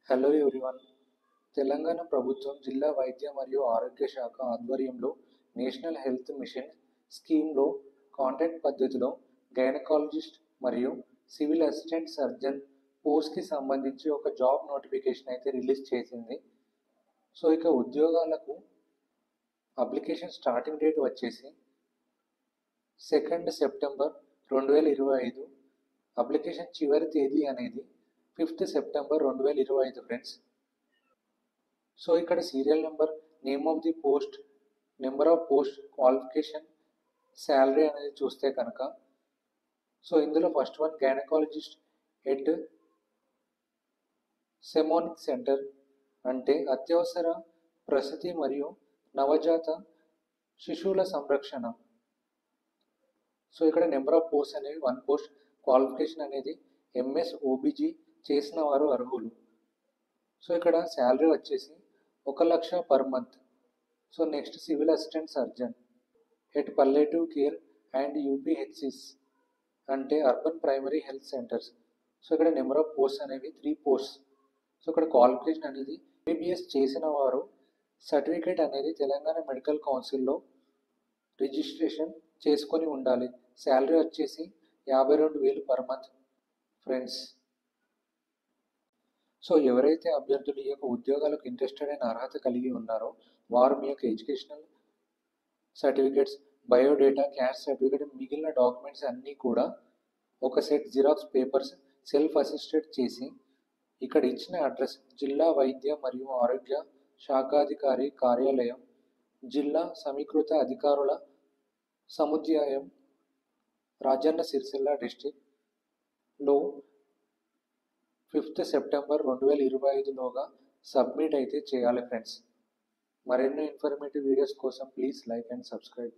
Hello everyone. Telangana ప్రభుత్వం జిల్లా వైద్య మరియు ఆరోగ్య శాఖ ఆధ్వర్యంలో నేషనల్ హెల్త్ మిషన్ స్కీమ్లో కాంట్రాక్ట్ పద్ధతిలో గైనకాలజిస్ట్ మరియు సివిల్ అసిస్టెంట్ సర్జన్ పోస్ట్కి సంబంధించి ఒక జాబ్ నోటిఫికేషన్ అయితే రిలీజ్ చేసింది. సో ఇక ఉద్యోగాలకు అప్లికేషన్ స్టార్టింగ్ డేట్ వచ్చేసి 2 సెప్టెంబర్ 2025. అప్లికేషన్ చివరి తేదీ అనేది 5 సెప్టెంబర్ 2025 ఫ్రెండ్స్. సో ఇక్కడ serial number, name of the post, number of post, qualification, salary అనేది చూస్తే కనుక సో ఇందులో ఫస్ట్ వన్ గైనకాలజిస్ట్ ఎట్ సెమోనిక్ సెంటర్ అంటే అత్యవసర ప్రసూతి మరియు నవజాత శిశువుల సంరక్షణ. సో ఇక్కడ నెంబర్ ఆఫ్ పోస్ట్ అనేది 1 పోస్ట్, క్వాలిఫికేషన్ అనేది ఎంఎస్ ఓబీజీ చేసిన వారు అర్హులు. సో ఇక్కడ శాలరీ వచ్చేసి 1,00,000 per month. So next civil assistant surgeon at palliative care and UPHCs అంటే urban primary health centres. So ఇక్కడ నెంబర్ ఆఫ్ పోస్ట్ అనేవి 3 పోస్ట్. సో ఇక్కడ క్వాలిఫికేషన్ అనేది ఎంబీబీఎస్ చేసిన వారు సర్టిఫికేట్ అనేది తెలంగాణ మెడికల్ కౌన్సిల్లో రిజిస్ట్రేషన్ చేసుకొని ఉండాలి. శాలరీ వచ్చేసి 52,000 పర్ మంత్ ఫ్రెండ్స్. సో ఎవరైతే అభ్యర్థులు ఈ యొక్క ఉద్యోగాలకు ఇంట్రెస్టెడ్ అయిన అర్హత కలిగి ఉన్నారో వారు మీ యొక్క educational certificates, biodata, caste certificate, మిగిలిన డాక్యుమెంట్స్ అన్నీ కూడా ఒక set xerox papers self assisted చేసి ఇక్కడ ఇచ్చిన అడ్రస్ జిల్లా వైద్య మరియు ఆరోగ్య శాఖాధికారి కార్యాలయం, జిల్లా సమీకృత అధికారుల సముదాయం, రాజన్న సిరిసిల్ల డిస్టిక్లో 5 సెప్టెంబర్ 2025లోగా సబ్మిట్ అయితే చేయాలి ఫ్రెండ్స్. మరెన్నో ఇన్ఫర్మేటివ్ వీడియోస్ కోసం ప్లీజ్ లైక్ అండ్ సబ్స్క్రైబ్.